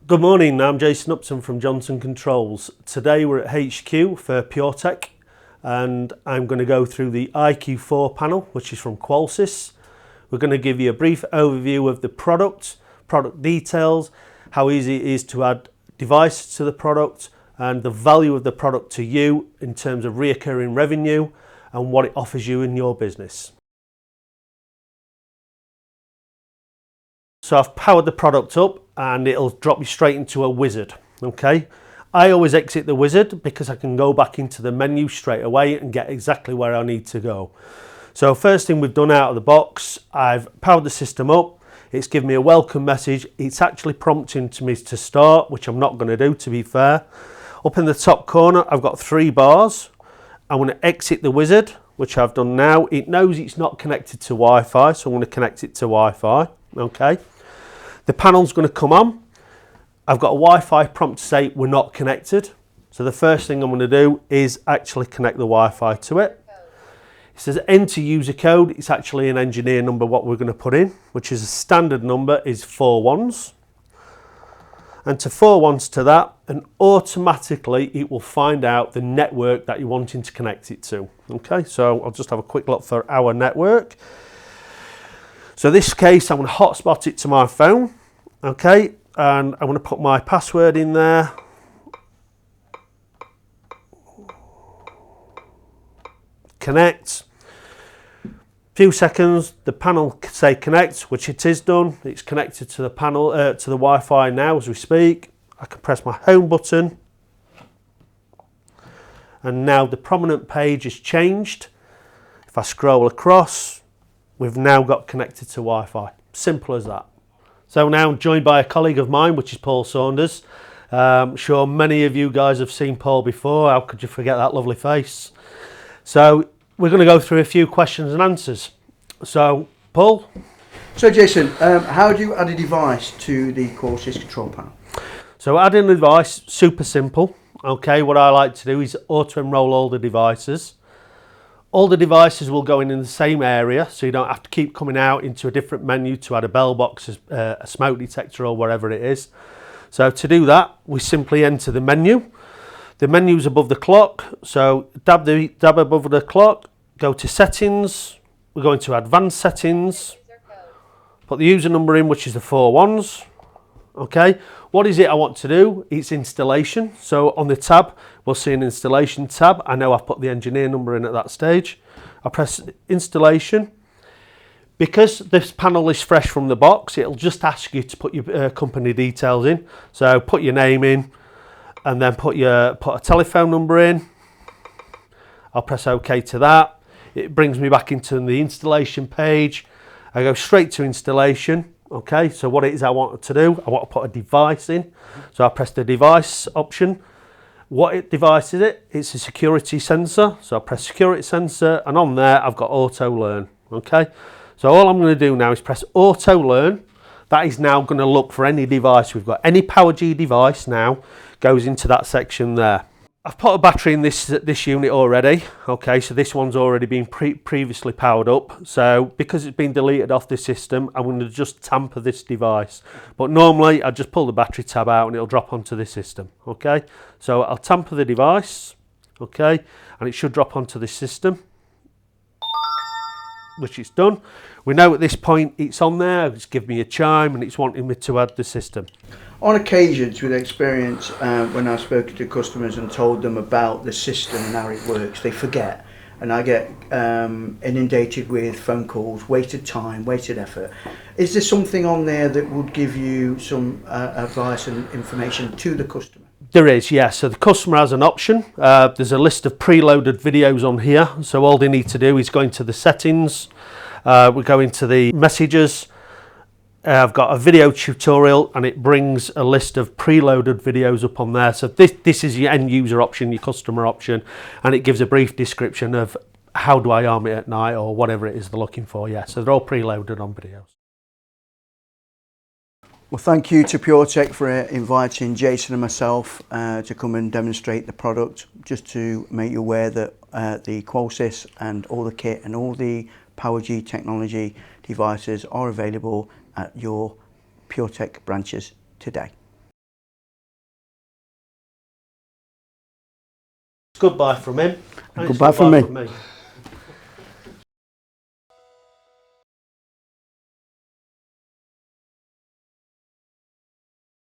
Good morning, I'm Jason Upson from Johnson Controls. Today we're at HQ for PureTech and I'm going to go through the IQ4 panel, which is from Qolsys. We're going to give you a brief overview of the product details, how easy it is to add devices to the product and the value of the product to you in terms of reoccurring revenue and what it offers you in your business. So I've powered the product up and it'll drop you straight into a wizard, okay? I always exit the wizard because I can go back into the menu straight away and get exactly where I need to go. So first thing we've done out of the box, I've powered the system up, it's given me a welcome message, it's actually prompting to me to start, which I'm not going to do to be fair. Up in the top corner I've got 3 bars, I'm going to exit the wizard, which I've done now. It knows it's not connected to Wi-Fi, so I'm going to connect it to Wi-Fi, okay? The panel's going to come on. I've got a Wi-Fi prompt to say we're not connected. So the first thing I'm going to do is actually connect the Wi-Fi to it. It says enter user code. It's actually an engineer number what we're going to put in, which is a standard number is 4 ones. And to 4 ones to that, and automatically it will find out the network that you're wanting to connect it to. Okay, so I'll just have a quick look for our network. So in this case, I'm going to hotspot it to my phone, okay, and I'm going to put my password in there. Connect. Few seconds, the panel say connect, which it is done. It's connected to the panel, to the Wi-Fi now as we speak. I can press my home button, and now the prominent page is changed. If I scroll across, we've now got connected to Wi-Fi. Simple as that. So now I'm joined by a colleague of mine, which is Paul Saunders. I'm sure many of you guys have seen Paul before. How could you forget that lovely face? So we're going to go through a few questions and answers. So, Paul? So Jason, how do you add a device to the Qolsys control panel? So adding a device, super simple. Okay, what I like to do is auto-enroll all the devices. All the devices will go in the same area, so you don't have to keep coming out into a different menu to add a bell box, a smoke detector or whatever it is. So to do that, we simply enter the menu. The menu's above the clock, so dab above the clock, go to settings, we're going to advanced settings, put the user number in, which is the 4 ones. Okay, what is it I want to do? It's installation. So on the tab, we'll see an installation tab. I know I've put the engineer number in at that stage. I press installation. Because this panel is fresh from the box, it'll just ask you to put your company details in. So put your name in and then put a telephone number in. I'll press OK to that. It brings me back into the installation page. I go straight to installation. Okay, so what it is I want to do, I want to put a device in. So I press the device option. What device is it? It's a security sensor. So I press security sensor and on there I've got auto learn. Okay, so all I'm going to do now is press auto learn. That is now going to look for any device we've got. Any PowerG device now goes into that section there. I've put a battery in this unit already. Okay, so this one's already been previously powered up. So because it's been deleted off the system, I'm going to just tamper this device. But normally I just pull the battery tab out and it'll drop onto the system. Okay, so I'll tamper the device. Okay, and it should drop onto the system, which it's done. We know at this point it's on there. It's given me a chime and it's wanting me to add the system. On occasions with experience, when I've spoken to customers and told them about the system and how it works, they forget. And I get inundated with phone calls, wasted time, wasted effort. Is there something on there that would give you some advice and information to the customer? There is, yes. So the customer has an option. There's a list of preloaded videos on here. So all they need to do is go into the settings. We go into the messages. I've got a video tutorial and it brings a list of preloaded videos up on there. So this is your end user option, your customer option, and it gives a brief description of how do I arm it at night or whatever it is they're looking for. Yeah, so they're all preloaded on videos. Well, thank you to PureTech for inviting Jason and myself to come and demonstrate the product. Just to make you aware that the Qolsys and all the kit and all the PowerG technology devices are available at your PureTech branches today. Goodbye from him. And it's Goodbye from me. from me.